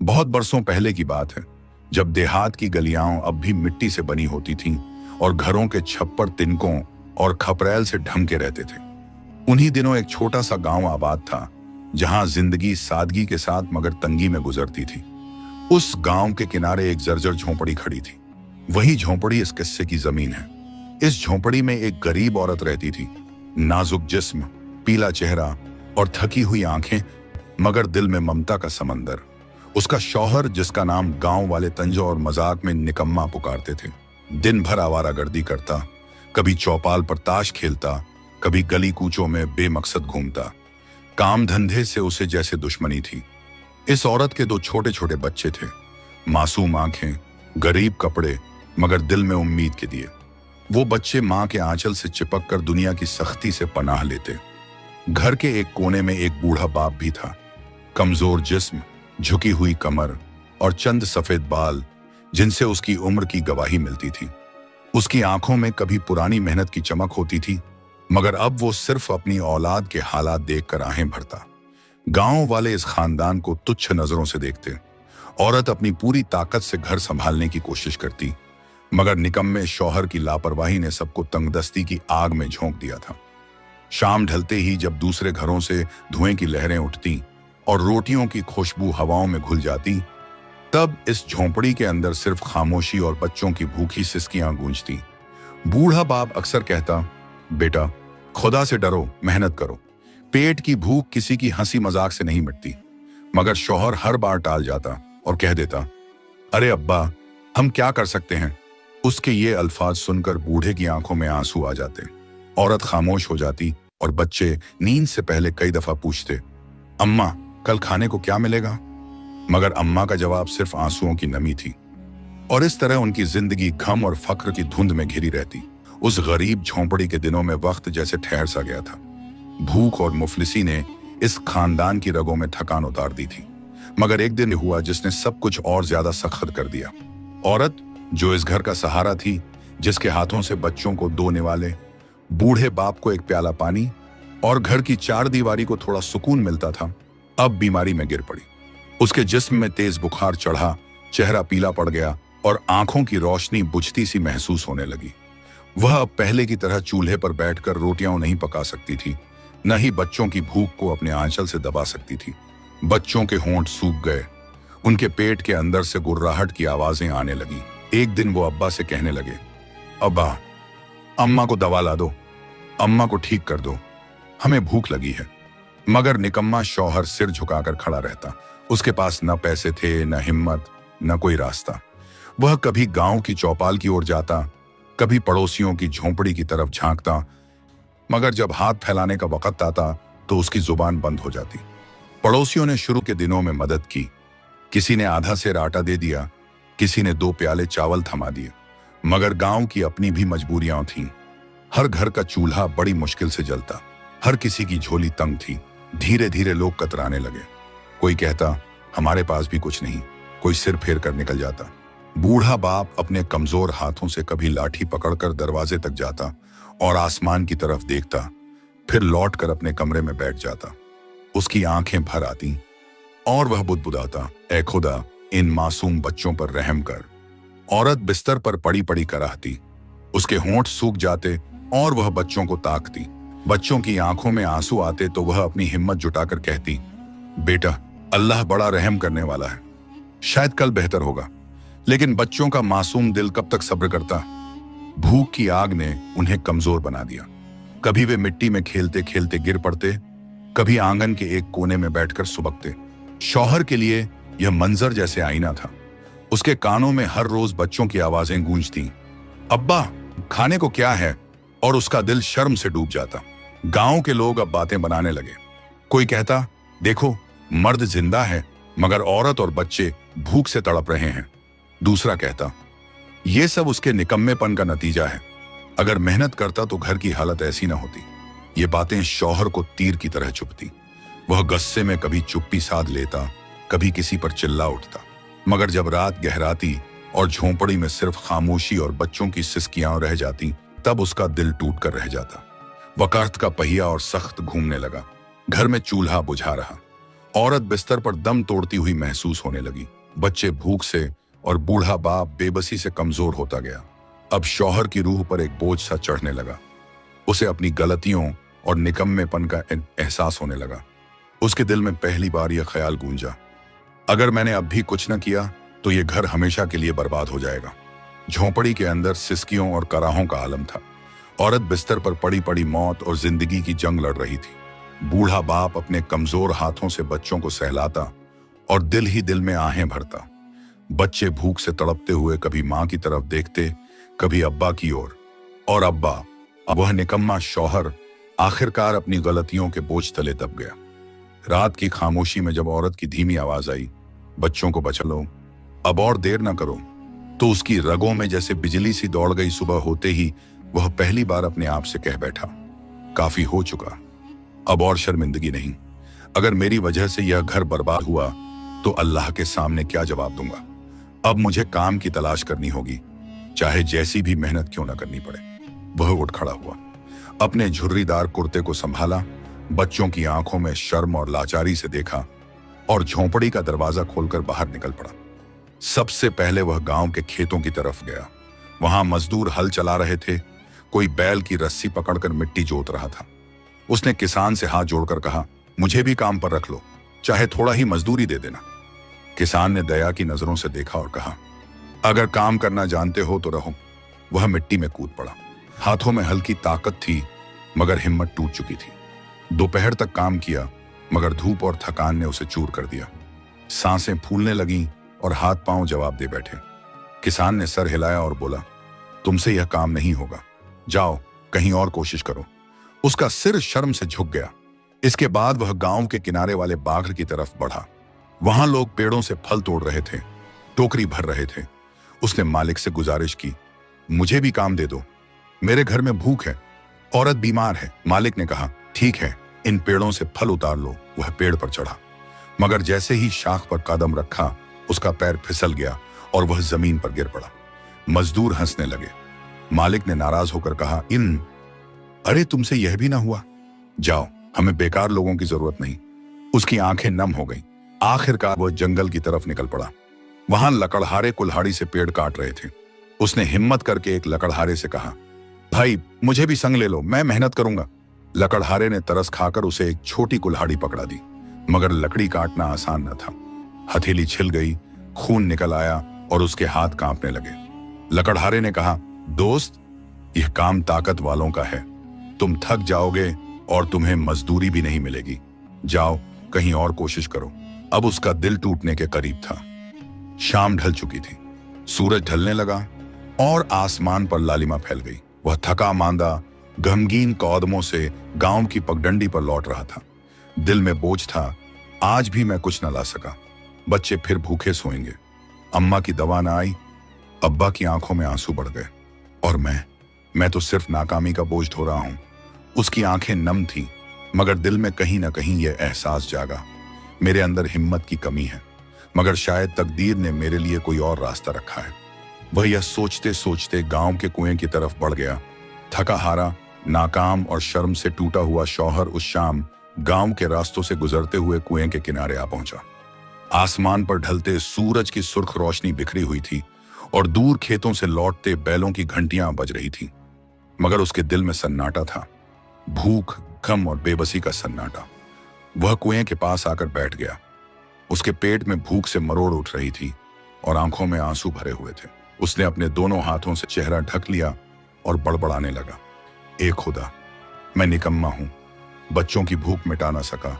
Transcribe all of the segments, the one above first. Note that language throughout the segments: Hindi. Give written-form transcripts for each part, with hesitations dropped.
बहुत बरसों पहले की बात है, जब देहात की गलियां अब भी मिट्टी से बनी होती थीं और घरों के छप्पर तिनकों और खपरेल से ढंक के रहते थे। उन्हीं दिनों एक छोटा सा गांव आबाद था, जहां जिंदगी सादगी के साथ मगर तंगी में गुजरती थी। उस गांव के किनारे एक जर्जर झोंपड़ी खड़ी थी। वही झोंपड़ी इस किस्से की जमीन है। इस झोंपड़ी में एक गरीब औरत रहती थी। नाजुक जिस्म, पीला चेहरा और थकी हुई आंखें, मगर दिल में ममता का समंदर। उसका शौहर, जिसका नाम गांव वाले तंजो और मजाक में निकम्मा पुकारते थे, दिन भर आवारागर्दी करता, कभी चौपाल पर ताश खेलता, कभी गली कूचों में बेमकसद घूमता। काम धंधे से उसे जैसे दुश्मनी थी। इस औरत के दो छोटे छोटे बच्चे थे, मासूम आंखें, गरीब कपड़े, मगर दिल में उम्मीद के दिए। वो बच्चे मां के आंचल से चिपक कर दुनिया की सख्ती से पनाह लेते। घर के एक कोने में एक बूढ़ा बाप भी था, कमजोर जिस्म, झुकी हुई कमर और चंद सफेद बाल, जिनसे उसकी उम्र की गवाही मिलती थी। उसकी आंखों में कभी पुरानी मेहनत की चमक होती थी, मगर अब वो सिर्फ अपनी औलाद के हालात देखकर आहें भरता। गांव वाले इस खानदान को तुच्छ नजरों से देखते। औरत अपनी पूरी ताकत से घर संभालने की कोशिश करती, मगर निकम्मे शौहर की लापरवाही ने सबको तंगदस्ती की आग में झोंक दिया था। शाम ढलते ही जब दूसरे घरों से धुएं की लहरें उठती और रोटियों की खुशबू हवाओं में घुल जाती, तब इस झोंपड़ी के अंदर सिर्फ खामोशी और बच्चों की भूखी सिसकियां गूंजती। बूढ़ा बाप अक्सर कहता, बेटा, खुदा से डरो, मेहनत करो। पेट की भूख किसी की हंसी मजाक से नहीं मिटती। मगर शौहर हर बार टाल जाता और कह देता, अरे अब्बा, हम क्या कर सकते हैं। उसके ये अल्फाज सुनकर बूढ़े की आंखों में आंसू आ जाते। औरत खामोश हो जाती और बच्चे नींद से पहले कई दफा पूछते, अम्मा, कल खाने को क्या मिलेगा। मगर अम्मा का जवाब सिर्फ आंसुओं की नमी थी। और इस तरह उनकी जिंदगी गम और फक्र की धुंध में घिरी रहती। उस गरीब झोंपड़ी के दिनों में वक्त जैसे ठहर सा गया था। भूख और मुफलिसी ने इस खानदान की रगों में थकान उतार दी थी। मगर एक दिन हुआ जिसने सब कुछ और ज्यादा सख्त कर दिया। औरत, जो इस घर का सहारा थी, जिसके हाथों से बच्चों को दो निवाले, बूढ़े बाप को एक प्याला पानी और घर की चार दीवारी को थोड़ा सुकून मिलता था, अब बीमारी में गिर पड़ी। उसके जिस्म में तेज बुखार चढ़ा, चेहरा पीला पड़ गया और आंखों की रोशनी बुझती सी महसूस होने लगी। वह अब पहले की तरह चूल्हे पर बैठकर रोटियां नहीं पका सकती थी, न ही बच्चों की भूख को अपने आंचल से दबा सकती थी। बच्चों के होंठ सूख गए, उनके पेट के अंदर से गुर्राहट की आवाजें आने लगी। एक दिन वो अब्बा से कहने लगे, अब्बा, अम्मा को दवा ला दो, अम्मा को ठीक कर दो, हमें भूख लगी है। मगर निकम्मा शौहर सिर झुकाकर खड़ा रहता। उसके पास न पैसे थे, न हिम्मत, न कोई रास्ता। वह कभी गांव की चौपाल की ओर जाता, कभी पड़ोसियों की झोंपड़ी की तरफ झांकता, मगर जब हाथ फैलाने का वक्त आता तो उसकी जुबान बंद हो जाती। पड़ोसियों ने शुरू के दिनों में मदद की। किसी ने आधा सेर आटा दे दिया, किसी ने 2 प्याले चावल थमा दिए। मगर गांव की अपनी भी मजबूरियां थीं। हर घर का चूल्हा बड़ी मुश्किल से जलता, हर किसी की झोली तंग थी। धीरे धीरे लोग कतराने लगे। कोई कहता, हमारे पास भी कुछ नहीं। कोई सिर फेर कर निकल जाता। बूढ़ा बाप अपने कमजोर हाथों से कभी लाठी पकड़कर दरवाजे तक जाता और आसमान की तरफ देखता, फिर लौटकर अपने कमरे में बैठ जाता। उसकी आंखें भर आती और वह बुदबुदाता, ऐ खुदा, इन मासूम बच्चों पर रहम कर। औरत बिस्तर पर पड़ी पड़ी कराहती। उसके होंठ सूख जाते और वह बच्चों को ताकती। बच्चों की आंखों में आंसू आते तो वह अपनी हिम्मत जुटाकर कहती, बेटा, अल्लाह बड़ा रहम करने वाला है, शायद कल बेहतर होगा। लेकिन बच्चों का मासूम दिल कब तक सब्र करता। भूख की आग ने उन्हें कमजोर बना दिया। कभी वे मिट्टी में खेलते खेलते गिर पड़ते, कभी आंगन के एक कोने में बैठकर सुबकते। शौहर के लिए यह मंजर जैसे आईना था। उसके कानों में हर रोज बच्चों की आवाजें गूंजती, अब्बा, खाने को क्या है, और उसका दिल शर्म से डूब जाता। गांव के लोग अब बातें बनाने लगे। कोई कहता, देखो, मर्द जिंदा है, मगर औरत और बच्चे भूख से तड़प रहे हैं। दूसरा कहता, यह सब उसके निकम्मेपन का नतीजा है। अगर मेहनत करता तो घर की हालत ऐसी ना होती। ये बातें शौहर को तीर की तरह चुभती। वह गुस्से में कभी चुप्पी साध लेता, कभी किसी पर चिल्ला उठता। मगर जब रात गहराती और झोंपड़ी में सिर्फ खामोशी और बच्चों की सिसकियां रह जाती, तब उसका दिल टूट कर रह जाता। वक़्त का पहिया और सख्त घूमने लगा। घर में चूल्हा बुझा रहा। औरत बिस्तर पर दम तोड़ती हुई महसूस होने लगी। बच्चे भूख से और बूढ़ा बाप बेबसी से कमजोर होता गया। अब शौहर की रूह पर एक बोझ सा चढ़ने लगा। उसे अपनी गलतियों और निकम्मेपन का एहसास होने लगा। उसके दिल में पहली बार यह ख्याल गूंजा, अगर मैंने अब भी कुछ न किया तो यह घर हमेशा के लिए बर्बाद हो जाएगा। झोंपड़ी के अंदर सिसकियों और कराहों का आलम था। औरत बिस्तर पर पड़ी पड़ी मौत और जिंदगी की जंग लड़ रही थी। बूढ़ा बाप अपने कमजोर हाथों से बच्चों को सहलाता और दिल ही दिल में आहें भरता। बच्चे भूख से तड़पते हुए कभी मां की तरफ देखते, कभी अब्बा की ओर। और अब्बा, अब वह निकम्मा शौहर, आखिरकार अपनी गलतियों के बोझ तले दब गया। रात की खामोशी में जब औरत की धीमी आवाज आई, बच्चों को बचा लो, अब और देर ना करो, तो उसकी रगों में जैसे बिजली सी दौड़ गई। सुबह होते ही वह पहली बार अपने आप से कह बैठा, काफी हो चुका, अब और शर्मिंदगी नहीं। अगर मेरी वजह से यह घर बर्बाद हुआ तो अल्लाह के सामने क्या जवाब दूंगा। अब मुझे काम की तलाश करनी होगी, चाहे जैसी भी मेहनत क्यों ना करनी पड़े। वह उठ खड़ा हुआ, अपने झुर्रीदार कुर्ते को संभाला, बच्चों की आंखों में शर्म और लाचारी से देखा और झोंपड़ी का दरवाजा खोलकर बाहर निकल पड़ा। सबसे पहले वह गांव के खेतों की तरफ गया। वहां मजदूर हल चला रहे थे, कोई बैल की रस्सी पकड़कर मिट्टी जोत रहा था। उसने किसान से हाथ जोड़कर कहा, मुझे भी काम पर रख लो, चाहे थोड़ा ही मजदूरी दे देना। किसान ने दया की नजरों से देखा और कहा, अगर काम करना जानते हो तो रहो। वह मिट्टी में कूद पड़ा। हाथों में हल्की ताकत थी मगर हिम्मत टूट चुकी थी। दोपहर तक काम किया मगर धूप और थकान ने उसे चूर कर दिया। सांसें फूलने लगीं और हाथ पांव जवाब दे बैठे। किसान ने सर हिलाया और बोला, तुमसे यह काम नहीं होगा, जाओ कहीं और कोशिश करो। उसका सिर शर्म से झुक गया। इसके बाद वह गांव के किनारे वाले बाग की तरफ बढ़ा। वहां लोग पेड़ों से फल तोड़ रहे थे, टोकरी भर रहे थे। उसने मालिक से गुजारिश की, मुझे भी काम दे दो, मेरे घर में भूख है, औरत बीमार है। मालिक ने कहा, ठीक है, इन पेड़ों से फल उतार लो। वह पेड़ पर चढ़ा मगर जैसे ही शाख पर कदम रखा उसका पैर फिसल गया और वह जमीन पर गिर पड़ा। मजदूर हंसने लगे। मालिक ने नाराज होकर कहा, अरे तुमसे यह भी ना हुआ, जाओ, हमें बेकार लोगों की जरूरत नहीं। उसकी आंखें नम हो गईं। आखिरकार वह जंगल की तरफ निकल पड़ा। वहां लकड़हारे कुल्हाड़ी से पेड़ काट रहे थे। उसने हिम्मत करके एक लकड़हारे से कहा, भाई मुझे भी संग ले लो, मैं मेहनत करूंगा। लकड़हारे ने तरस खाकर उसे एक छोटी कुल्हाड़ी पकड़ा दी मगर लकड़ी काटना आसान न था। हथेली छिल गई, खून निकल आया और उसके हाथ कांपने लगे। लकड़हारे ने कहा, दोस्त, यह काम ताकत वालों का है, तुम थक जाओगे और तुम्हें मजदूरी भी नहीं मिलेगी, जाओ कहीं और कोशिश करो। अब उसका दिल टूटने के करीब था। शाम ढल चुकी थी, सूरज ढलने लगा और आसमान पर लालिमा फैल गई। वह थका मांदा गमगीन कदमों से गांव की पगडंडी पर लौट रहा था। दिल में बोझ था, आज भी मैं कुछ न ला सका, बच्चे फिर भूखे सोएंगे। अम्मा की दवा न आई, अब्बा की आंखों में आंसू बढ़ गए और मैं तो सिर्फ नाकामी का बोझ ढो रहा हूं। उसकी आंखें नम थीं मगर दिल में कहीं ना कहीं यह एहसास जागा, मेरे अंदर हिम्मत की कमी है, मगर शायद तकदीर ने मेरे लिए कोई और रास्ता रखा है। वह यह सोचते सोचते गांव के कुएं की तरफ बढ़ गया। थका हारा, नाकाम और शर्म से टूटा हुआ शौहर उस शाम गांव के रास्तों से गुजरते हुए कुएं के किनारे आ पहुंचा। आसमान पर ढलते सूरज की सुर्ख रोशनी बिखरी हुई थी और दूर खेतों से लौटते बैलों की घंटियां बज रही थीं। मगर उसके दिल में सन्नाटा था, भूख, गम और बेबसी का सन्नाटा। वह कुएं के पास आकर बैठ गया। उसके पेट में भूख से मरोड़ उठ रही थी और आंखों में आंसू भरे हुए थे। उसने अपने दोनों हाथों से चेहरा ढक लिया और बड़बड़ाने लगा, ए खुदा, मैं निकम्मा हूं, बच्चों की भूख मिटा ना सका,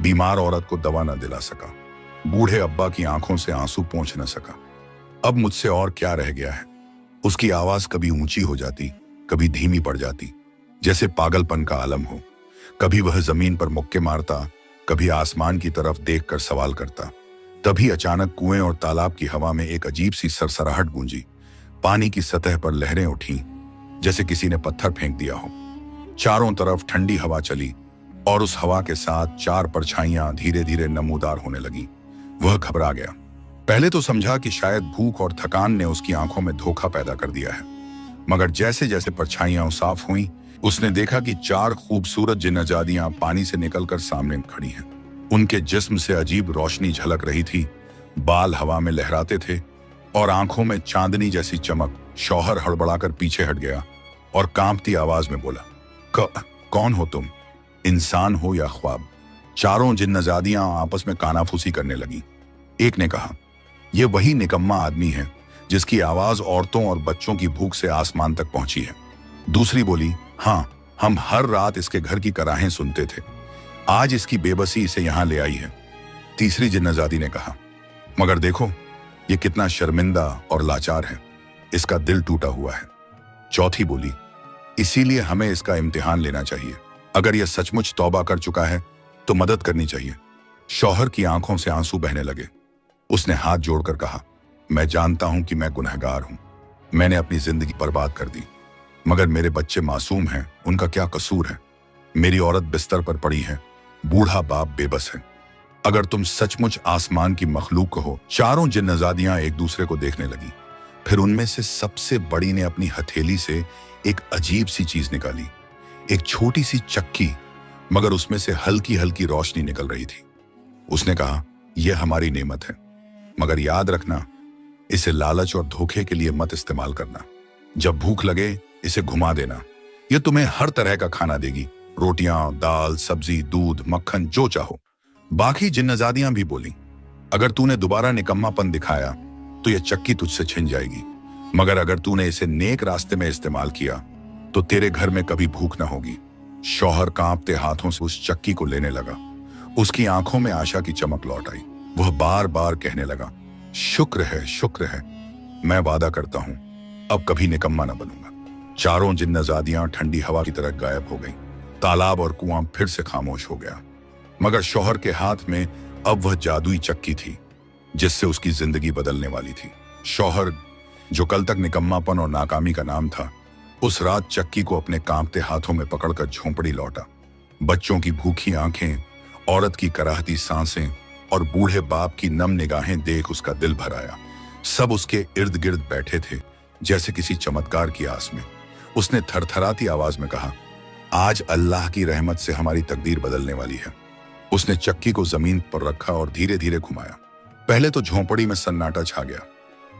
बीमार औरत को दवा न दिला सका, बूढ़े अब्बा की आंखों से आंसू पोंछ न सका। अब मुझसे और क्या रह गया है। उसकी आवाज कभी ऊंची हो जाती, कभी धीमी पड़ जाती, जैसे पागलपन का आलम हो। कभी वह जमीन पर मुक्के मारता, कभी आसमान की तरफ देखकर सवाल करता। तभी अचानक कुएं और तालाब की हवा में एक अजीब सी सरसराहट गूंजी। पानी की सतह पर लहरें उठीं, जैसे किसी ने पत्थर फेंक दिया हो। चारों तरफ ठंडी हवा चली और उस हवा के साथ चार परछाइयां धीरे धीरे नमूदार होने लगी। वह घबरा गया। पहले तो समझा कि शायद भूख और थकान ने उसकी आंखों में धोखा पैदा कर दिया है, मगर जैसे जैसे परछाइयां साफ हुईं, उसने देखा कि चार खूबसूरत जिन्नजादियां पानी से निकलकर सामने खड़ी हैं। उनके जिस्म से अजीब रोशनी झलक रही थी, बाल हवा में लहराते थे और आंखों में चांदनी जैसी चमक। शौहर हड़बड़ाकर पीछे हट गया और कांपती आवाज में बोला, कौन हो तुम? इंसान हो या ख्वाब? चारों जिन्नजादियां आपस में कानाफूसी करने लगी। एक ने कहा, यह वही निकम्मा आदमी है जिसकी आवाज औरतों और बच्चों की भूख से आसमान तक पहुंची है। दूसरी बोली, हाँ, हम हर रात इसके घर की कराहें सुनते थे, आज इसकी बेबसी इसे यहां ले आई है। तीसरी जिन्नजादी ने कहा, मगर देखो ये कितना शर्मिंदा और लाचार है, इसका दिल टूटा हुआ है। चौथी बोली, इसीलिए हमें इसका इम्तिहान लेना चाहिए, अगर यह सचमुच तौबा कर चुका है तो मदद करनी चाहिए। शौहर की आंखों से आंसू बहने लगे। उसने हाथ जोड़कर कहा, मैं जानता हूं कि मैं गुनहगार हूं, मैंने अपनी जिंदगी बर्बाद कर दी, मगर मेरे बच्चे मासूम हैं, उनका क्या कसूर है? मेरी औरत बिस्तर पर पड़ी है, बूढ़ा बाप बेबस है। अगर तुम सचमुच आसमान की मखलूक हो। चारों जिन्नजादियां एक दूसरे को देखने लगी। फिर उनमें से सबसे बड़ी ने अपनी हथेली से एक अजीब सी चीज निकाली, एक छोटी सी चक्की, मगर उसमें से हल्की हल्की रोशनी निकल रही थी। उसने कहा, यह हमारी नेमत है, मगर याद रखना, इसे लालच और धोखे के लिए मत इस्तेमाल करना। जब भूख लगे इसे घुमा देना, यह तुम्हें हर तरह का खाना देगी, रोटियां, दाल, सब्जी, दूध, मक्खन, जो चाहो। बाकी जिन्नजादियां भी बोली, अगर तूने दोबारा निकम्मापन दिखाया तो यह चक्की तुझसे छिन जाएगी, मगर अगर तूने इसे नेक रास्ते में इस्तेमाल किया तो तेरे घर में कभी भूख न होगी। शौहर कांपते हाथों से उस चक्की को लेने लगा। उसकी आंखों में आशा की चमक लौट आई। वह बार बार कहने लगा, शुक्र है, मैं वादा करता हूं अब कभी निकम्मा न बनूंगा। चारों जिन्नजादियां ठंडी हवा की तरह गायब हो गईं। तालाब और कुआं फिर से खामोश हो गया, मगर शौहर के हाथ में अब वह जादुई चक्की थी जिससे उसकी जिंदगी बदलने वाली थी। शौहर, जो कल तक निकम्मापन और नाकामी का नाम था, उस रात चक्की को अपने कांपते हाथों में पकड़कर झोंपड़ी लौटा। बच्चों की भूखी आंखें, औरत की कराहती सांसें और बूढ़े बाप की नम निगाहें देख उसका दिल भर आया। सब उसके इर्द गिर्द बैठे थे जैसे किसी चमत्कार की आस में। उसने थरथराती आवाज में कहा, आज अल्लाह की रहमत से हमारी तकदीर बदलने वाली है। उसने चक्की को जमीन पर रखा और धीरे धीरे घुमाया। पहले तो झोंपड़ी में सन्नाटा छा गया,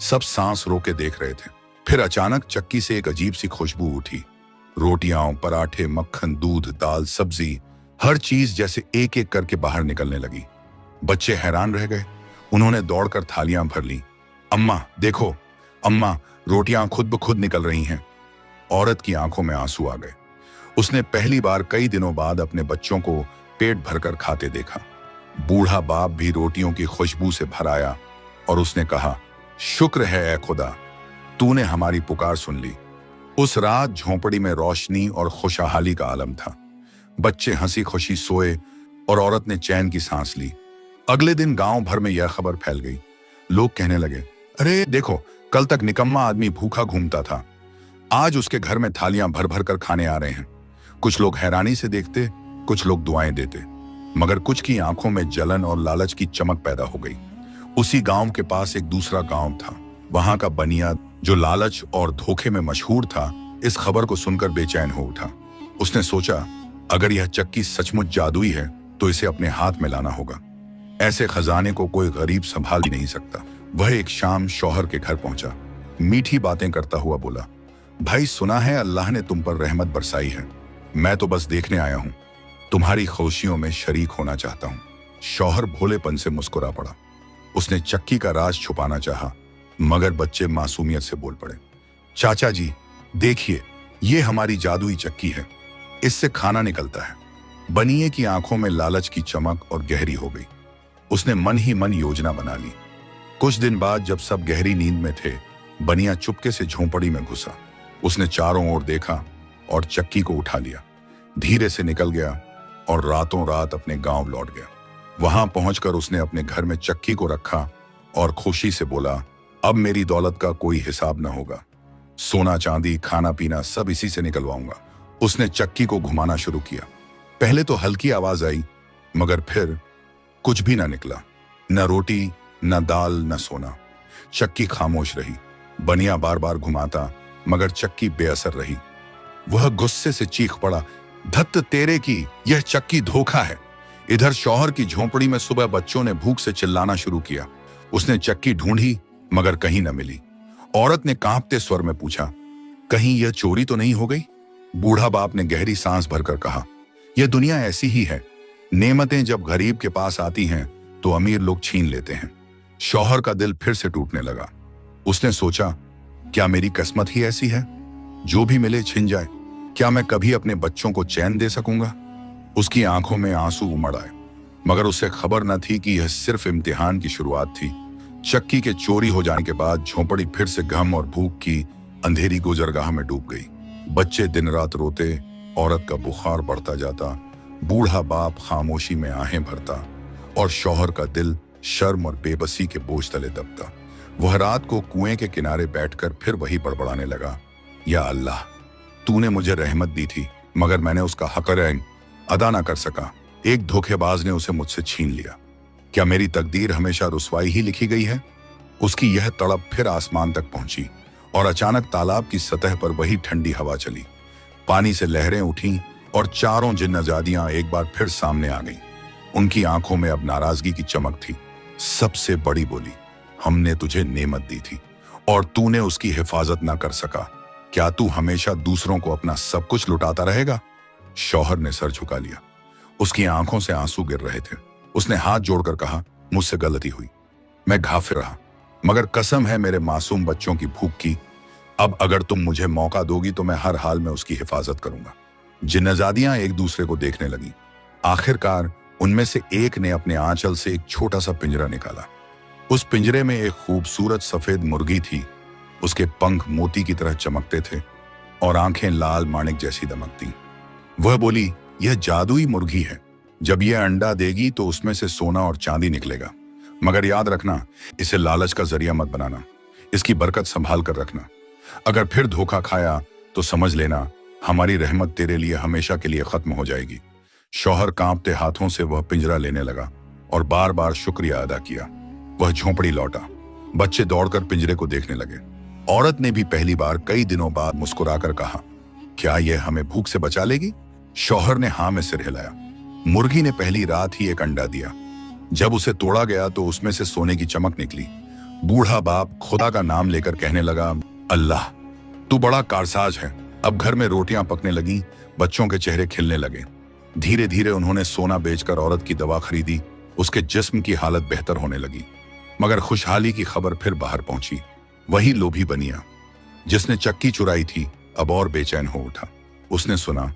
सब सांस रोके देख रहे थे। फिर अचानक चक्की से एक अजीब सी खुशबू उठी। रोटियां, पराठे, मक्खन, दूध, दाल, सब्जी, हर चीज जैसे एक एक करके बाहर निकलने लगी। बच्चे हैरान रह गए। उन्होंने दौड़कर थालियां भर ली। अम्मा देखो, अम्मा, रोटियां खुद ब खुद निकल रही हैं। औरत की आंखों में आंसू आ गए। उसने पहली बार कई दिनों बाद अपने बच्चों को पेट भरकर खाते देखा। बूढ़ा बाप भी रोटियों की खुशबू से भर आया और उसने कहा, शुक्र है ए खुदा, तूने हमारी पुकार सुन ली। उस रात झोंपड़ी में रोशनी और खुशहाली का आलम था। बच्चे हंसी खुशी सोए और औरत ने चैन की सांस ली। अगले दिन गांव भर में यह खबर फैल गई। लोग कहने लगे, अरे देखो, कल तक निकम्मा आदमी भूखा घूमता था, आज उसके घर में थालियां भर भर कर खाने आ रहे हैं। कुछ लोग हैरानी से देखते, कुछ लोग दुआएं देते, मगर कुछ की आंखों में जलन और लालच की चमक पैदा हो गई। उसी गांव के पास एक दूसरा गांव था। वहां का बनिया, जो लालच और धोखे में मशहूर था, इस खबर को सुनकर बेचैन हो उठा। उसने सोचा, अगर यह चक्की सचमुच जादुई है तो इसे अपने हाथ में लाना होगा। ऐसे खजाने को कोई गरीब संभाल ही नहीं सकता। वह एक शाम शौहर के घर पहुंचा। मीठी बातें करता हुआ बोला, भाई, सुना है अल्लाह ने तुम पर रहमत बरसाई है। मैं तो बस देखने आया हूं, तुम्हारी खुशियों में शरीक होना चाहता हूं। शौहर भोलेपन से मुस्कुरा पड़ा। उसने चक्की का राज छुपाना चाहा, मगर बच्चे मासूमियत से बोल पड़े, चाचा जी देखिए, ये हमारी जादुई चक्की है, इससे खाना निकलता है। बनिए की आंखों में लालच की चमक और गहरी हो गई। उसने मन ही मन योजना बना ली। कुछ दिन बाद जब सब गहरी नींद में थे, बनिया चुपके से झोंपड़ी में घुसा। उसने चारों ओर देखा और चक्की को उठा लिया, धीरे से निकल गया और रातों रात अपने गांव लौट गया। वहां पहुंचकर उसने अपने घर में चक्की को रखा और खुशी से बोला, अब मेरी दौलत का कोई हिसाब न होगा, सोना चांदी, खाना पीना सब इसी से निकलवाऊंगा। उसने चक्की को घुमाना शुरू किया। पहले तो हल्की आवाज आई, मगर फिर कुछ भी ना निकला, न रोटी, न दाल, न सोना। चक्की खामोश रही। बनिया बार बार घुमाता, मगर चक्की बेअसर रही। वह गुस्से से चीख पड़ा, धत्त तेरे की, यह चक्की धोखा है, इधर शौहर की झोंपड़ी में सुबह बच्चों ने भूख से चिल्लाना शुरू किया। उसने चक्की ढूंढी मगर कहीं न मिली। औरत ने कांपते स्वर में पूछा, कहीं यह चोरी तो नहीं हो गई? बूढ़ा बाप ने गहरी सांस भरकर कहा, यह दुनिया ऐसी ही है। नेमतें जब गरीब के पास आती हैं तो अमीर लोग छीन लेते हैं। शौहर का दिल फिर से टूटने लगा। उसने सोचा, क्या मेरी किस्मत ही ऐसी है? जो भी मिले छिन जाए। क्या मैं कभी अपने बच्चों को चैन दे सकूंगा? उसकी आंखों में आंसू उमड़ आए, मगर उसे खबर न थी कि यह सिर्फ इम्तिहान की शुरुआत थी। चक्की के चोरी हो जाने के बाद झोंपड़ी फिर से गम और भूख की अंधेरी गुजरगाह में डूब गई। बच्चे दिन रात रोते, औरत का बुखार बढ़ता जाता, बूढ़ा बाप खामोशी में आहें भरता और शौहर का दिल शर्म और बेबसी के बोझ तले दबता। वह रात को कुएं के किनारे बैठकर फिर वही बड़बड़ाने लगा, या अल्लाह, तूने मुझे रहमत दी थी मगर मैंने उसका हक़ अदा ना कर सका। एक धोखेबाज ने उसे मुझसे छीन लिया। क्या मेरी तकदीर हमेशा रुसवाई ही लिखी गई है? उसकी यह तड़प फिर आसमान तक पहुंची और अचानक तालाब की सतह पर वही ठंडी हवा चली। पानी से लहरें उठीं और चारों जिन्नजादियां एक बार फिर सामने आ गईं। उनकी आंखों में अब नाराजगी की चमक थी। सबसे बड़ी बोली, हमने तुझे नेमत दी थी और तूने उसकी हिफाजत ना कर सका। क्या तू हमेशा दूसरों को अपना सब कुछ लुटाता रहेगा? शौहर ने सर झुका लिया। उसकी आंखों से आंसू गिर रहे थे। उसने हाथ जोड़कर कहा, मुझसे गलती हुई, मैं घाफिर रहा, मगर कसम है मेरे मासूम बच्चों की भूख की। अब अगर तुम मुझे मौका दोगी तो मैं हर हाल में उसकी हिफाजत करूंगा। जिन्नजादियां एक दूसरे को देखने लगी। आखिरकार उनमें से एक ने अपने आंचल से एक छोटा सा पिंजरा निकाला। उस पिंजरे में एक खूबसूरत सफेद मुर्गी थी। उसके पंख मोती की तरह चमकते थे और आंखें लाल माणिक जैसी दमकती। वह बोली, यह जादुई मुर्गी है। जब यह अंडा देगी तो उसमें से सोना और चांदी निकलेगा, मगर याद रखना, इसे लालच का जरिया मत बनाना। इसकी बरकत संभाल कर रखना। अगर फिर धोखा खाया तो समझ लेना हमारी रहमत तेरे लिए हमेशा के लिए खत्म हो जाएगी। शौहर कांपते हाथों से वह पिंजरा लेने लगा और बार बार शुक्रिया अदा किया। वह झोंपड़ी लौटा। बच्चे दौड़कर पिंजरे को देखने लगे। औरत ने भी पहली बार कई दिनों बाद मुस्कुराकर कहा, क्या यह हमें भूख से बचा लेगी? शौहर ने हाँ में सिर हिलाया। मुर्गी ने पहली रात ही एक अंडा दिया। जब उसे तोड़ा गया तो उसमें से सोने की चमक निकली। बूढ़ा बाप खुदा का नाम लेकर कहने लगा, अल्लाह, तू बड़ा कारसाज है। अब घर में रोटियां पकने लगी, बच्चों के चेहरे खिलने लगे। धीरे धीरे उन्होंने सोना बेचकर औरत की दवा खरीदी। उसके जिस्म की हालत बेहतर होने लगी। मगर खुशहाली की खबर फिर बाहर पहुंची। वही लोभी बनिया जिसने चक्की चुराई थी अब और बेचैन हो उठा। उसने सुना,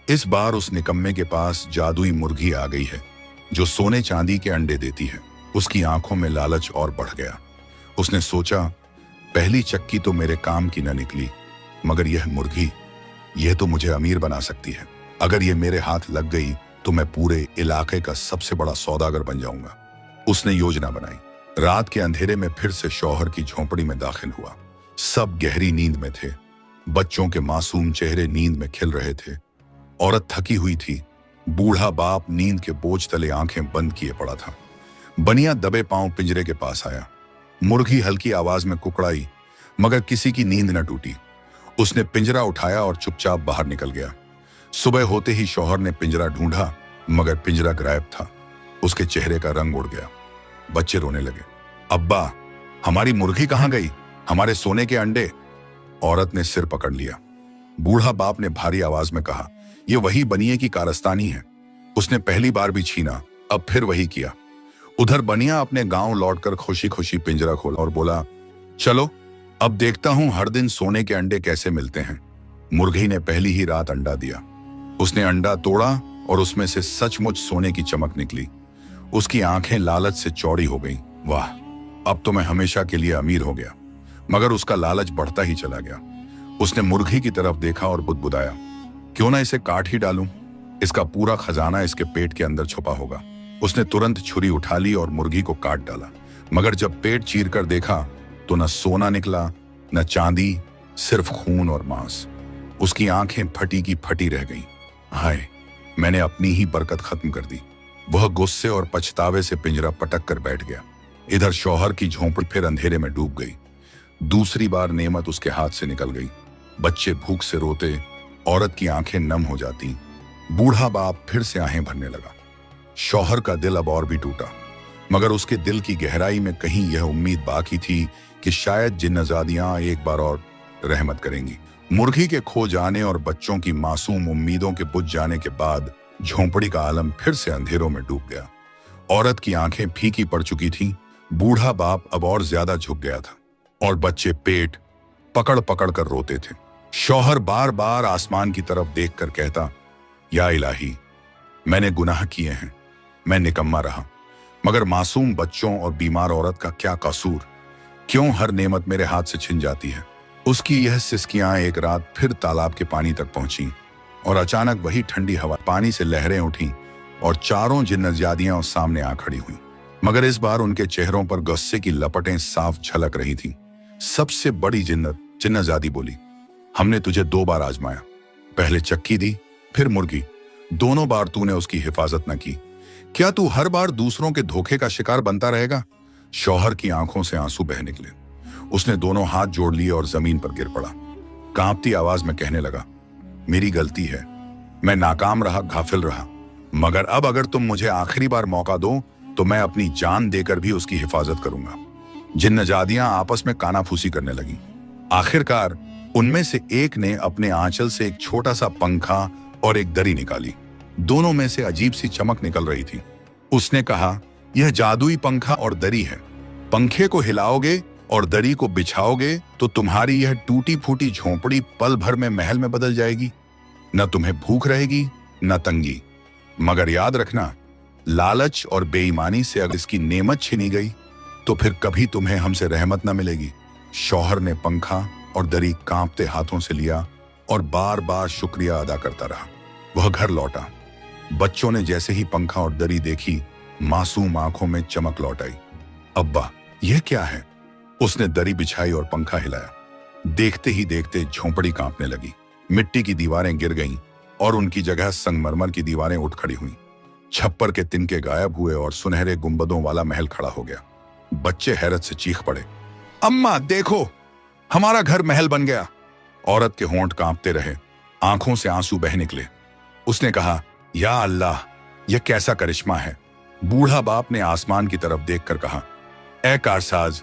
इस बार उस निकम्मे के पास जादुई मुर्गी आ गई है जो सोने चांदी के अंडे देती है। उसकी आंखों में लालच और बढ़ गया। उसने सोचा, पहली चक्की तो मेरे काम की न निकली, मगर यह मुर्गी, यह तो मुझे अमीर बना सकती है। अगर यह मेरे हाथ लग गई तो मैं पूरे इलाके का सबसे बड़ा सौदागर बन जाऊंगा। उसने योजना बनाई। रात के अंधेरे में फिर से शौहर की झोंपड़ी में दाखिल हुआ। सब गहरी नींद में थे। बच्चों के मासूम चेहरे नींद में खिल रहे थे। औरत थकी हुई थी। बूढ़ा बाप नींद के बोझ तले आंखें बंद किए पड़ा था। बनिया दबे पांव पिंजरे के पास आया। मुर्गी हल्की आवाज में कुकड़ाई, मगर किसी की नींद न टूटी। उसने पिंजरा उठाया और चुपचाप बाहर निकल गया। सुबह होते ही शौहर ने पिंजरा ढूंढा, मगर पिंजरा गायब था। उसके चेहरे का रंग उड़ गया। बच्चे रोने लगे, अब्बा, हमारी मुर्गी कहां गई? हमारे सोने के अंडे? औरत ने सिर पकड़ लिया। बूढ़ा बाप ने भारी आवाज में कहा, यह वही बनिए की कारस्तानी है। उसने पहली बार भी छीना, अब फिर वही किया। उधर बनिया अपने गांव लौटकर खुशी खुशी पिंजरा खोला और बोला, चलो अब देखता हूं हर दिन सोने के अंडे कैसे मिलते हैं। मुर्गी ने पहली ही रात अंडा दिया। उसने अंडा तोड़ा और उसमें से सचमुच सोने की चमक निकली। उसकी आंखें लालच से चौड़ी हो गईं। वाह, अब तो मैं हमेशा के लिए अमीर हो गया। मगर उसका लालच बढ़ता ही चला गया। उसने मुर्गी की तरफ देखा और बुदबुदाया, क्यों ना इसे काट ही डालूं? इसका पूरा खजाना इसके पेट के अंदर छुपा होगा। उसने तुरंत छुरी उठा ली और मुर्गी को काट डाला। मगर जब पेट चीर कर देखा तो न सोना निकला, न चांदी, सिर्फ खून और मांस। उसकी आंखें फटी की फटी रह गईं। हाय, मैंने अपनी ही बरकत खत्म कर दी। वह गुस्से और पछतावे से पिंजरा पटक कर बैठ गया। इधर शौहर की झोंपड़ी फिर अंधेरे में डूब गई। दूसरी बार नेमत उसके हाथ से निकल गई। बच्चे भूख से रोते, औरत की आंखें नम हो जाती। बूढ़ा बाप फिर से आहें भरने लगा। शौहर का दिल अब और भी टूटा, मगर उसके दिल की गहराई में कहीं यह उम्मीद बाकी थी कि शायद जिन्नजादियां एक बार और रहमत करेंगी। मुर्गी के खो जाने और बच्चों की मासूम उम्मीदों के बुझ जाने के बाद झोंपड़ी का आलम फिर से अंधेरों में डूब गया। औरत की आंखें फीकी पड़ चुकी थीं, बूढ़ा बाप अब और ज्यादा झुक गया था और बच्चे पेट पकड़ पकड़ कर रोते थे। शौहर बार बार आसमान की तरफ देखकर कहता, या इलाही, मैंने गुनाह किए हैं, मैं निकम्मा रहा, मगर मासूम बच्चों और बीमार औरत का क्या कसूर? क्यों हर नेमत मेरे हाथ से छिन जाती है? उसकी यह सिसकियां एक रात फिर तालाब के पानी तक पहुंची और अचानक वही ठंडी हवा, पानी से लहरें उठी और चारों जिन्नजादियां उस सामने आ खड़ी हुई। मगर इस बार उनके चेहरों पर गुस्से की लपटें साफ झलक रही थीं। सबसे बड़ी जिन्नजादी बोली, हमने तुझे 2 बार आजमाया, पहले चक्की दी, फिर मुर्गी। दोनों बार तूने उसकी हिफाजत न की। क्या तू हर बार दूसरों के धोखे का शिकार बनता रहेगा? शौहर की आंखों से आंसू बह निकले। उसने दोनों हाथ जोड़ लिए और जमीन पर गिर पड़ा। कांपती आवाज में कहने लगा, मेरी गलती है, मैं नाकाम रहा, गाफिल रहा, मगर अब अगर तुम मुझे आखिरी बार मौका दो तो मैं अपनी जान देकर भी उसकी हिफाजत करूंगा। जिन्नजादियां आपस में कानाफूसी करने लगी। आखिरकार उनमें से एक ने अपने आंचल से एक छोटा सा पंखा और एक दरी निकाली। दोनों में से अजीब सी चमक निकल रही थी। उसने कहा, यह जादुई पंखा और दरी है। पंखे को हिलाओगे और दरी को बिछाओगे तो तुम्हारी यह टूटी फूटी झोंपड़ी पल भर में महल में बदल जाएगी। न तुम्हें भूख रहेगी न तंगी। मगर याद रखना, लालच और बेईमानी से अगर इसकी नेमत छिनी गई तो फिर कभी तुम्हें हमसे रहमत न मिलेगी। शौहर ने पंखा और दरी कांपते हाथों से लिया और बार बार शुक्रिया अदा करता रहा। वह घर लौटा। बच्चों ने जैसे ही पंखा और दरी देखी, मासूम आंखों में चमक लौट आई। अब्बा, यह क्या है? उसने दरी बिछाई और पंखा हिलाया। देखते ही देखते झोंपड़ी कांपने लगी। मिट्टी की दीवारें गिर गईं और उनकी जगह संगमरमर की दीवारें उठ खड़ी हुईं। छप्पर के तिनके गायब हुए और सुनहरे गुंबदों वाला महल खड़ा हो गया। बच्चे हैरत से चीख पड़े, अम्मा देखो, हमारा घर महल बन गया। औरत के होंठ कांपते रहे, आंखों से आंसू बह निकले। उसने कहा, या अल्लाह, यह कैसा करिश्मा है? बूढ़ा बाप ने आसमान की तरफ देखकर कहा, ए कारसाज,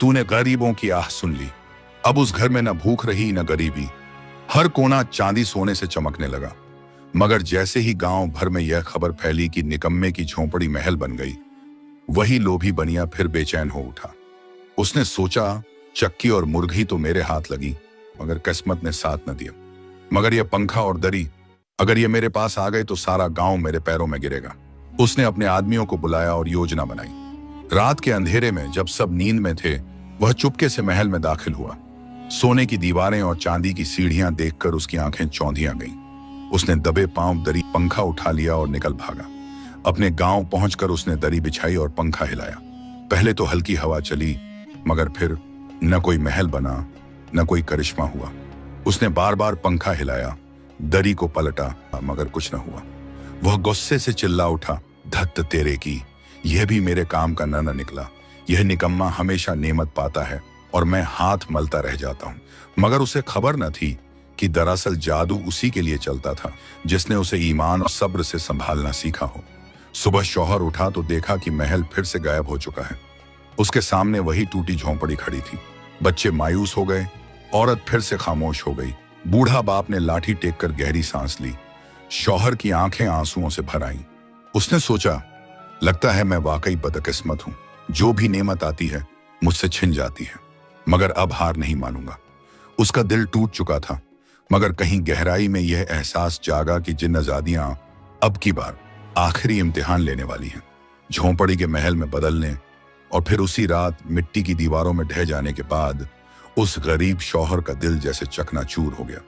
तूने गरीबों की आह सुन ली। अब उस घर में न भूख रही न गरीबी। हर कोना चांदी सोने से चमकने लगा। मगर जैसे ही गांव भर में यह खबर फैली कि निकम्मे की झोंपड़ी महल बन गई, वही लोभी बनिया फिर बेचैन हो उठा। उसने सोचा, चक्की और मुर्गी तो मेरे हाथ लगी, मगर किस्मत ने साथ न दिया। मगर यह पंखा और दरी, अगर ये मेरे पास आ गए तो सारा गांव मेरे पैरों में गिरेगा। उसने अपने आदमियों को बुलाया और योजना बनाई। रात के अंधेरे में जब सब नींद में थे, वह चुपके से महल में दाखिल हुआ। सोने की दीवारें और चांदी की सीढ़ियां देखकर उसकी आंखें चौंधियां गईं। उसने दबे पांव दरी पंखा उठा लिया और निकल भागा। अपने गांव पहुंचकर उसने दरी बिछाई और पंखा हिलाया। पहले तो हल्की हवा चली, मगर फिर न कोई महल बना न कोई करिश्मा हुआ। उसने बार बार पंखा हिलाया, दरी को पलटा, मगर कुछ न हुआ। वह गुस्से से चिल्ला उठा, धत्त तेरे की, यह भी मेरे काम का न निकला। यह निकम्मा हमेशा नेमत पाता है और मैं हाथ मलता रह जाता हूं। मगर उसे खबर न थी कि दरअसल जादू उसी के लिए चलता था जिसने उसे ईमान और सब्र से संभालना सीखा हो। सुबह शौहर उठा तो देखा कि महल फिर से गायब हो चुका है। उसके सामने वही टूटी झोंपड़ी खड़ी थी। बच्चे मायूस हो गए, औरत फिर से खामोश हो गई। बूढ़ा बाप ने लाठी टेक कर गहरी सांस ली। शौहर की आंखें आंसुओं से भर आईं। उसने सोचा, लगता है मैं वाकई बदकिस्मत हूं। जो भी नेमत आती है मुझसे छिन जाती है, मगर अब हार नहीं मानूंगा। उसका दिल टूट चुका था, मगर कहीं गहराई में यह एहसास जागा कि जिन्नजादियां अब की बार आखिरी इम्तिहान लेने वाली हैं। झोंपड़ी के महल में बदलने और फिर उसी रात मिट्टी की दीवारों में ढह जाने के बाद उस गरीब शौहर का दिल जैसे चकनाचूर हो गया।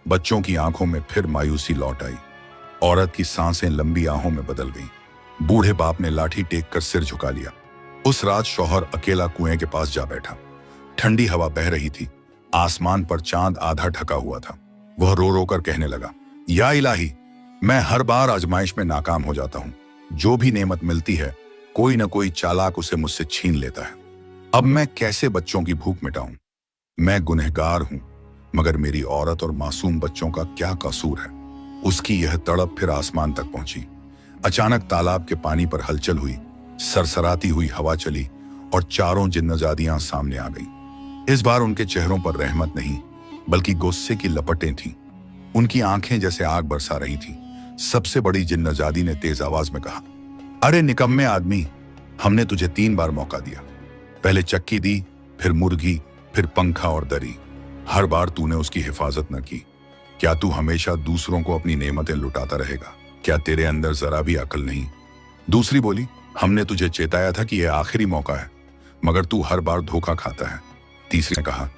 बच्चों की आंखों में फिर मायूसी लौट आई। औरत की सांसें लंबी आहों में बदल गईं। बूढ़े बाप ने लाठी टेक कर सिर झुका लिया। उस रात शौहर अकेला कुएं के पास जा बैठा। ठंडी हवा बह रही थी। आसमान पर चांद आधा ढका हुआ था। वह रो रो कर कहने लगा, या इलाही, मैं हर बार आजमाइश में नाकाम हो जाता हूं। जो भी नेमत मिलती है कोई न कोई चालाक उसे मुझसे छीन लेता है। अब मैं कैसे बच्चों की भूख मिटाऊं? मैं गुनहगार हूं, मगर मेरी औरत और मासूम बच्चों का क्या कसूर है? उसकी यह तड़प फिर आसमान तक पहुंची। अचानक तालाब के पानी पर हलचल हुई, सरसराती हुई हवा चली और चारों जिन्नजादियां सामने आ गईं। इस बार उनके चेहरों पर रहमत नहीं, बल्कि गुस्से की लपटें थीं। उनकी आंखें जैसे आग बरसा रही थीं। सबसे बड़ी जिन्नजादी ने तेज आवाज में कहा, अरे निकम्मे आदमी, हमने तुझे 3 बार मौका दिया। पहले चक्की दी, फिर मुर्गी, फिर पंखा और दरी। हर बार तूने उसकी हिफाजत न की। क्या तू हमेशा दूसरों को अपनी नेमतें लुटाता रहेगा? क्या तेरे अंदर जरा भी अकल नहीं? दूसरी बोली, हमने तुझे चेताया था कि यह आखिरी मौका है, मगर तू हर बार धोखा खाता है। तीसरी ने कहा,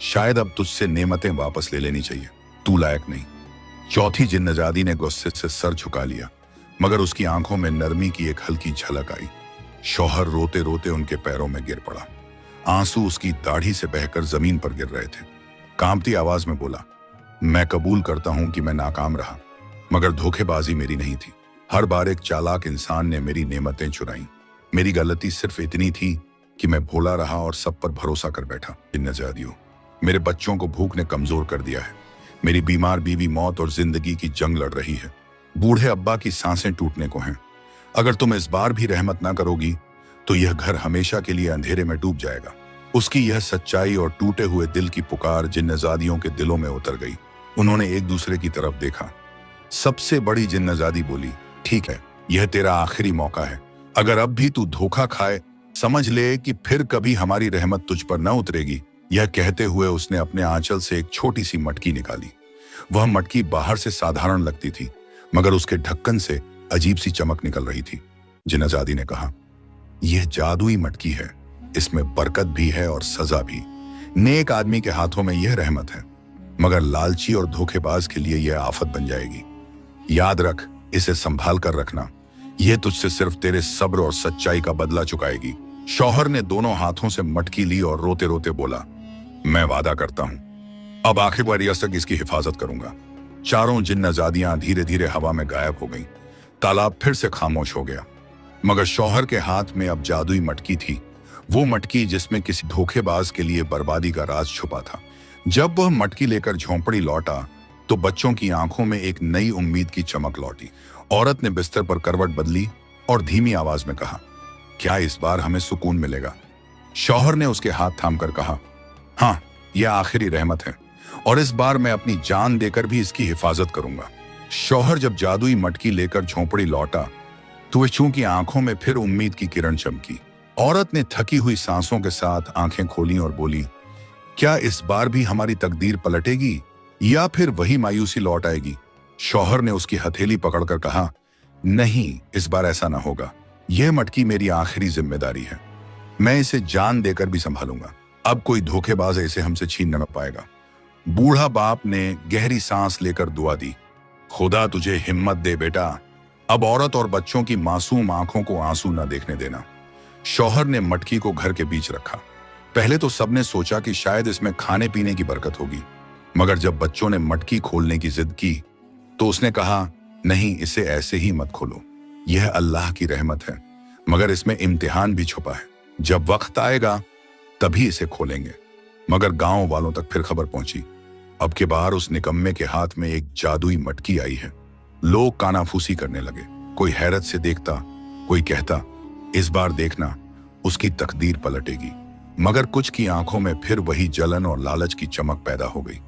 शायद अब तुझसे नेमतें वापस ले लेनी चाहिए, तू लायक नहीं। चौथी जिन्नजादी ने गुस्से से सर झुका लिया, मगर उसकी आंखों में नरमी की एक हल्की झलक आई। शौहर रोते रोते उनके पैरों में गिर पड़ा। आंसू उसकी दाढ़ी से बहकर जमीन पर गिर रहे थे। कांपती आवाज में बोला, मैं कबूल करता हूं कि मैं नाकाम रहा, मगर धोखेबाजी मेरी नहीं थी। हर बार एक चालाक इंसान ने मेरी नेमतें चुराई। मेरी गलती सिर्फ इतनी थी कि मैं भोला रहा और सब पर भरोसा कर बैठा। जिन्नजादियों, मेरे बच्चों को भूख ने कमजोर कर दिया है। मेरी बीमार बीवी मौत और जिंदगी की जंग लड़ रही है। बूढ़े अब्बा की सांसें टूटने को हैं। अगर तुम इस बार भी रहमत ना करोगी तो यह घर हमेशा के लिए अंधेरे में डूब जाएगा। उसकी यह सच्चाई और टूटे हुए दिल की पुकार जिन्नजादियों के दिलों में उतर गई। उन्होंने एक दूसरे की तरफ देखा। सबसे बड़ी जिन्नजादी बोली, ठीक है, यह तेरा आखिरी मौका है। अगर अब भी तू धोखा खाए, समझ ले कि फिर कभी हमारी रहमत तुझ पर न उतरेगी। यह कहते हुए उसने अपने आंचल से एक छोटी सी मटकी निकाली। वह मटकी बाहर से साधारण लगती थी, मगर उसके ढक्कन से अजीब सी चमक निकल रही थी। जिन्नजादी ने कहा, यह जादुई मटकी है, इसमें बरकत भी है और सजा भी। नेक आदमी के हाथों में यह रहमत है, मगर लालची और धोखेबाज के लिए यह आफत बन जाएगी। याद रख, इसे संभाल कर रखना। यह तुझसे सिर्फ तेरे सब्र और सच्चाई का बदला चुकाएगी। शौहर ने दोनों हाथों से मटकी ली और रोते रोते बोला, मैं वादा करता हूं, अब आखिर बरिस तक इसकी हिफाजत करूंगा। चारों जिन्नजादियां धीरे धीरे हवा में गायब हो गईं। तालाब फिर से खामोश हो गया, मगर शौहर के हाथ में अब जादुई मटकी थी। वो मटकी जिसमें किसी धोखेबाज के लिए बर्बादी का राज छुपा था। जब वह मटकी लेकर झोंपड़ी लौटा तो बच्चों की आंखों में एक नई उम्मीद की चमक लौटी। औरत ने बिस्तर पर करवट बदली और धीमी आवाज में कहा, क्या इस बार हमें सुकून मिलेगा? शौहर ने उसके हाथ थामकर कहा, हाँ, यह आखिरी रहमत है और इस बार मैं अपनी जान देकर भी इसकी हिफाजत करूंगा। शौहर जब जादुई मटकी लेकर झोंपड़ी लौटा तो वह चूंकि आंखों में फिर उम्मीद की किरण चमकी। औरत ने थकी हुई सांसों के साथ आंखें खोली और बोली, क्या इस बार भी हमारी तकदीर पलटेगी या फिर वही मायूसी लौट आएगी? शौहर ने उसकी हथेली पकड़कर कहा, नहीं, इस बार ऐसा ना होगा। यह मटकी मेरी आखिरी जिम्मेदारी है, मैं इसे जान देकर भी संभालूंगा। अब कोई धोखेबाज इसे हमसे छीन न पाएगा। बूढ़ा बाप ने गहरी सांस लेकर दुआ दी, खुदा तुझे हिम्मत दे बेटा, अब औरत और बच्चों की मासूम आंखों को आंसू न देखने देना। शौहर ने मटकी को घर के बीच रखा। पहले तो सबने सोचा कि शायद इसमें खाने पीने की बरकत होगी, मगर जब बच्चों ने मटकी खोलने की जिद की तो उसने कहा, नहीं, इसे ऐसे ही मत खोलो। यह अल्लाह की रहमत है, मगर इसमें इम्तिहान भी छुपा है। जब वक्त आएगा तभी इसे खोलेंगे। मगर गांव वालों तक फिर खबर पहुंची, अब के बार उस निकम्मे के हाथ में एक जादुई मटकी आई है। लोग कानाफूसी करने लगे। कोई हैरत से देखता, कोई कहता, इस बार देखना, उसकी तकदीर पलटेगी। मगर कुछ की आंखों में फिर वही जलन और लालच की चमक पैदा हो गई।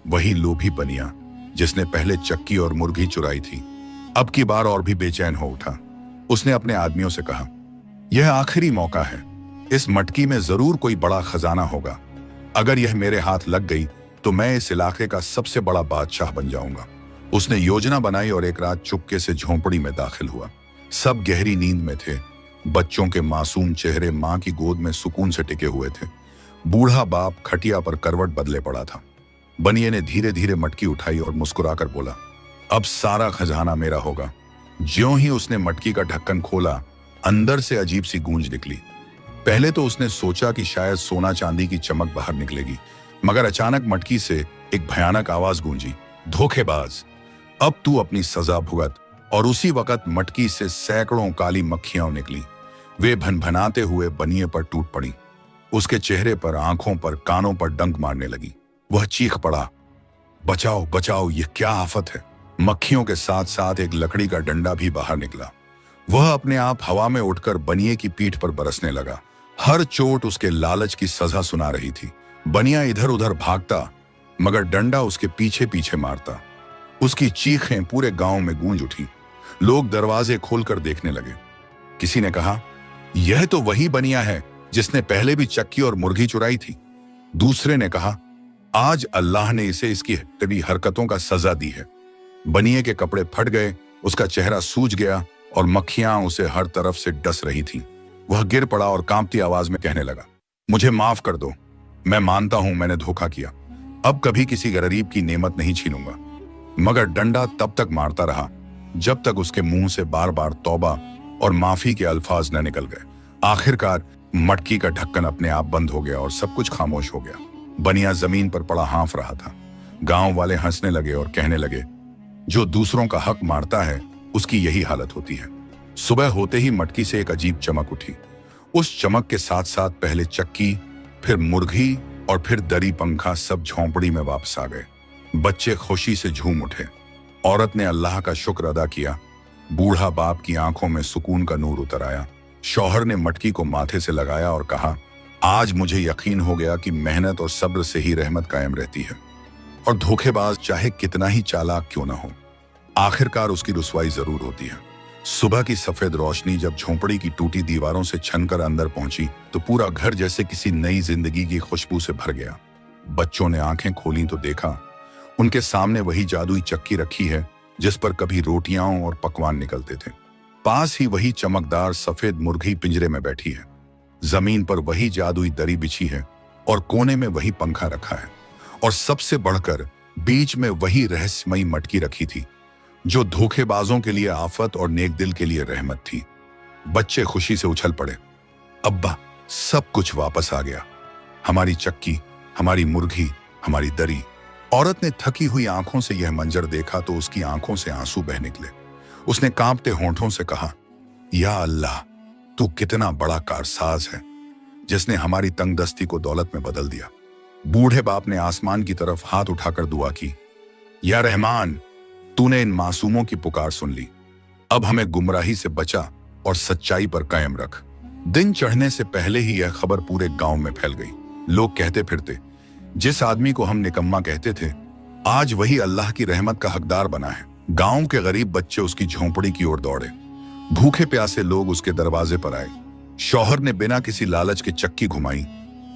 वही लोभी बनिया जिसने पहले चक्की और मुर्गी चुराई थी, अब की बार और भी बेचैन हो उठा। उसने अपने आदमियों से कहा, यह आखिरी मौका है, इस मटकी में जरूर कोई बड़ा खजाना होगा। अगर यह मेरे हाथ लग गई तो मैं इस इलाके का सबसे बड़ा बादशाह बन जाऊंगा। उसने योजना बनाई और एक रात चुपके से झोंपड़ी में दाखिल हुआ। सब गहरी नींद में थे। बच्चों के मासूम चेहरे मां की गोद में सुकून से टिके हुए थे। बूढ़ा बाप खटिया पर करवट बदले पड़ा था। बनिए ने धीरे धीरे मटकी उठाई और मुस्कुराकर बोला, अब सारा खजाना मेरा होगा। ज्यों ही उसने मटकी का ढक्कन खोला, अंदर से अजीब सी गूंज निकली। पहले तो उसने सोचा कि शायद सोना चांदी की चमक बाहर निकलेगी, मगर अचानक मटकी से एक भयानक आवाज गूंजी, धोखेबाज, अब तू अपनी सजा भुगत। और उसी वक्त मटकी से सैकड़ों काली मक्खियां निकली। वे भनभनाते हुए बनिए पर टूट पड़ी। उसके चेहरे पर, आंखों पर, कानों पर डंक मारने लगी। वह चीख पड़ा, बचाओ बचाओ, ये क्या आफत है? मक्खियों के साथ साथ एक लकड़ी का डंडा भी बाहर निकला। वह अपने आप हवा में उठकर बनिए की पीठ पर बरसने लगा। हर चोट उसके लालच की सजा सुना रही थी। बनिया इधर उधर भागता, मगर डंडा उसके पीछे पीछे मारता। उसकी चीखें पूरे गांव में गूंज उठी। लोग दरवाजे खोलकर देखने लगे। किसी ने कहा, यह तो वही बनिया है जिसने पहले भी चक्की और मुर्गी चुराई थी। दूसरे ने कहा, आज अल्लाह ने इसे इसकी कड़ी हरकतों का सजा दी है। बनिए के कपड़े फट गए, उसका चेहरा सूज गया और मक्खियां उसे हर तरफ से डस रही थीं। वह गिर पड़ा और कांपती आवाज में कहने लगा, मुझे माफ कर दो, मैं मानता हूं मैंने धोखा किया। अब कभी किसी गरीब की नेमत नहीं छीनूंगा। मगर डंडा तब तक मारता रहा जब तक उसके मुंह से बार बार तौबा और माफी के अल्फाज न निकल गए। आखिरकार मटकी का ढक्कन अपने आप बंद हो गया और सब कुछ खामोश हो गया। बनिया जमीन पर पड़ा हाँफ रहा था। गांव वाले हंसने लगे और कहने लगे, जो दूसरों का हक मारता है उसकी यही हालत होती है। सुबह होते ही मटकी से एक अजीब चमक उठी। उस चमक के साथ साथ पहले चक्की, फिर मुर्गी और फिर दरी पंखा सब झोंपड़ी में वापस आ गए। बच्चे खुशी से झूम उठे। औरत ने अल्लाह का शुक्र अदा किया। बूढ़ा बाप की आंखों में सुकून का नूर उतर आया। शौहर ने मटकी को माथे से लगाया और कहा, आज मुझे यकीन हो गया कि मेहनत और सब्र से ही रहमत कायम रहती है, और धोखेबाज चाहे कितना ही चालाक क्यों ना हो, आखिरकार उसकी रुसवाई जरूर होती है। सुबह की सफेद रोशनी जब झोंपड़ी की टूटी दीवारों से छनकर अंदर पहुंची तो पूरा घर जैसे किसी नई जिंदगी की खुशबू से भर गया। बच्चों ने आंखें खोली तो देखा उनके सामने वही जादुई चक्की रखी है जिस पर कभी रोटियां और पकवान निकलते थे। पास ही वही चमकदार सफेद मुर्गी पिंजरे में बैठी है। जमीन पर वही जादुई दरी बिछी है और कोने में वही पंखा रखा है। और सबसे बढ़कर बीच में वही रहस्यमयी मटकी रखी थी जो धोखेबाजों के लिए आफत और नेक दिल के लिए रहमत थी। बच्चे खुशी से उछल पड़े, अब्बा सब कुछ वापस आ गया, हमारी चक्की, हमारी मुर्गी, हमारी दरी। औरत ने थकी हुई आंखों से यह मंजर देखा तो उसकी आंखों से आंसू बह निकले। उसने कांपते होंठों से कहा, या अल्लाह, तू कितना बड़ा कारसाज है जिसने हमारी तंगदस्ती को दौलत में बदल दिया। बूढ़े बाप ने आसमान की तरफ हाथ उठाकर दुआ की, या रहमान, तूने इन मासूमों की पुकार सुन ली, अब हमें गुमराही से बचा और सच्चाई पर कायम रख। दिन चढ़ने से पहले ही यह खबर पूरे गांव में फैल गई। लोग कहते फिरते, जिस आदमी को हम निकम्मा कहते थे आज वही अल्लाह की रहमत का हकदार बना है। गांव के गरीब बच्चे उसकी झोंपड़ी की ओर दौड़े। भूखे प्यासे लोग उसके दरवाजे पर आए। शौहर ने बिना किसी लालच के चक्की घुमाई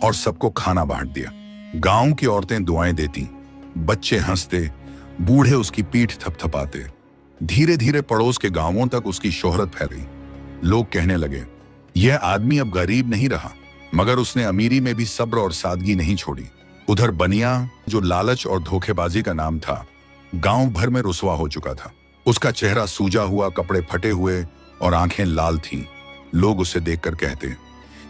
और सबको खाना बांट दिया। गांव की औरतें दुआएं देती, बच्चे हंसते, बूढ़े उसकी पीठ थपथपाते। धीरे धीरे पड़ोस के गांवों तक उसकी शोहरत फैली। लोग कहने लगे, यह आदमी अब गरीब नहीं रहा, मगर उसने अमीरी में भी सब्र और सादगी नहीं छोड़ी। उधर बनिया, जो लालच और धोखेबाजी का नाम था, गांव भर में रुसवा हो चुका था। उसका चेहरा सूजा हुआ, कपड़े फटे हुए और आंखें लाल थीं। लोग उसे देखकर कहते,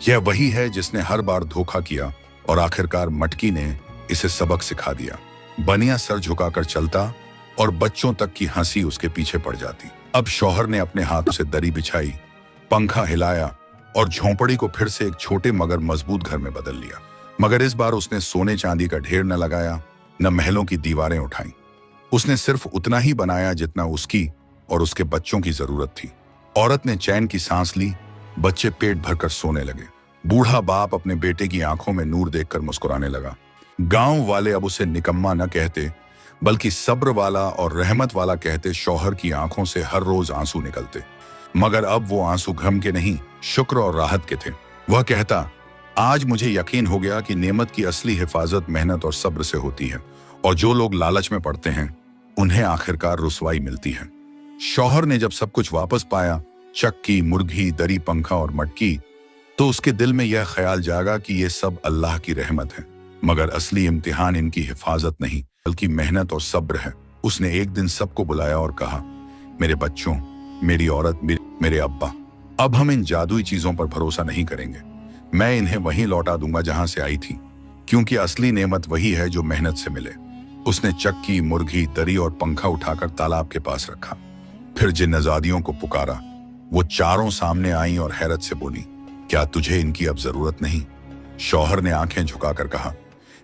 यह वही है जिसने हर बार धोखा किया और आखिरकार मटकी ने इसे सबक सिखा दिया। बनिया सर झुकाकर चलता और बच्चों तक की हंसी उसके पीछे पड़ जाती। अब शौहर ने अपने हाथों से दरी बिछाई, पंखा हिलाया और झोंपड़ी को फिर से एक छोटे मगर मजबूत घर में बदल लिया। मगर इस बार उसने सोने चांदी का ढेर न लगाया, न महलों की दीवारें उठाई। उसने सिर्फ उतना ही बनाया जितना उसकी और उसके बच्चों की जरूरत थी। औरत ने चैन की सांस ली, बच्चे पेट भरकर सोने लगे। बूढ़ा बाप अपने बेटे की आंखों में नूर देखकर मुस्कुराने लगा। गांव वाले अब उसे निकम्मा न कहते, बल्कि सब्र वाला और रहमत वाला कहते। शौहर की आंखों से हर रोज आंसू निकलते, मगर अब वो आंसू गम के नहीं, शुक्र और राहत के थे। वह कहता, आज मुझे यकीन हो गया कि नेमत की असली हिफाजत मेहनत और सब्र से होती है, और जो लोग लालच में पड़ते हैं उन्हें आखिरकार रुसवाई मिलती है। शौहर ने जब सब कुछ वापस पाया, चक्की, मुर्गी, दरी, पंखा और मटकी, तो उसके दिल में यह ख्याल जागा कि ये सब अल्लाह की रहमत है, मगर असली इम्तिहान इनकी हिफाजत नहीं बल्कि मेहनत और सब्र है। उसने एक दिन सबको बुलाया और कहा, मेरे बच्चों, मेरी औरत, मेरे अब्बा, अब हम इन जादुई चीजों पर भरोसा नहीं करेंगे। मैं इन्हें वहीं लौटा दूंगा जहां से आई थी, क्योंकि असली नेमत वही है जो मेहनत से मिले। उसने चक्की, मुर्गी, दरी और पंखा उठाकर तालाब के पास रखा। फिर जिन नजादियों को पुकारा, वो चारों सामने आई और हैरत से बोली, क्या तुझे इनकी अब जरूरत नहीं? शौहर ने आंखें झुकाकर कहा,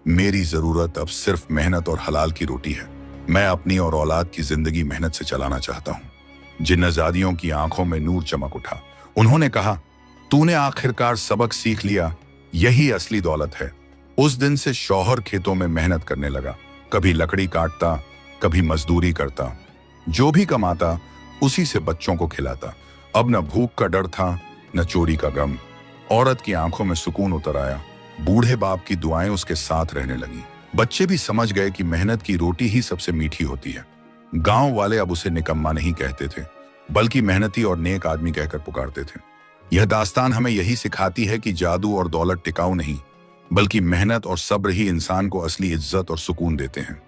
मेरी जरूरत अब सिर्फ मेहनत और हलाल की रोटी है। मैं अपनी और औलाद की जिंदगी मेहनत से चलाना चाहता हूं। जिन्नजादियों की आंखों में नूर चमक उठा। उन्होंने कहा, तूने आखिरकार सबक सीख लिया, यही असली दौलत है। उस दिन से शौहर खेतों में मेहनत करने लगा। कभी लकड़ी काटता, कभी मजदूरी करता। जो भी कमाता उसी से बच्चों को खिलाता। अब न भूख का डर था, न चोरी का गम। औरत की आंखों में सुकून उतर आया। बूढ़े बाप की दुआएं उसके साथ रहने लगी। बच्चे भी समझ गए कि मेहनत की रोटी ही सबसे मीठी होती है। गांव वाले अब उसे निकम्मा नहीं कहते थे, बल्कि मेहनती और नेक आदमी कहकर पुकारते थे। यह दास्तान हमें यही सिखाती है कि जादू और दौलत टिकाऊ नहीं, बल्कि मेहनत और सब्र ही इंसान को असली इज्जत और सुकून देते हैं।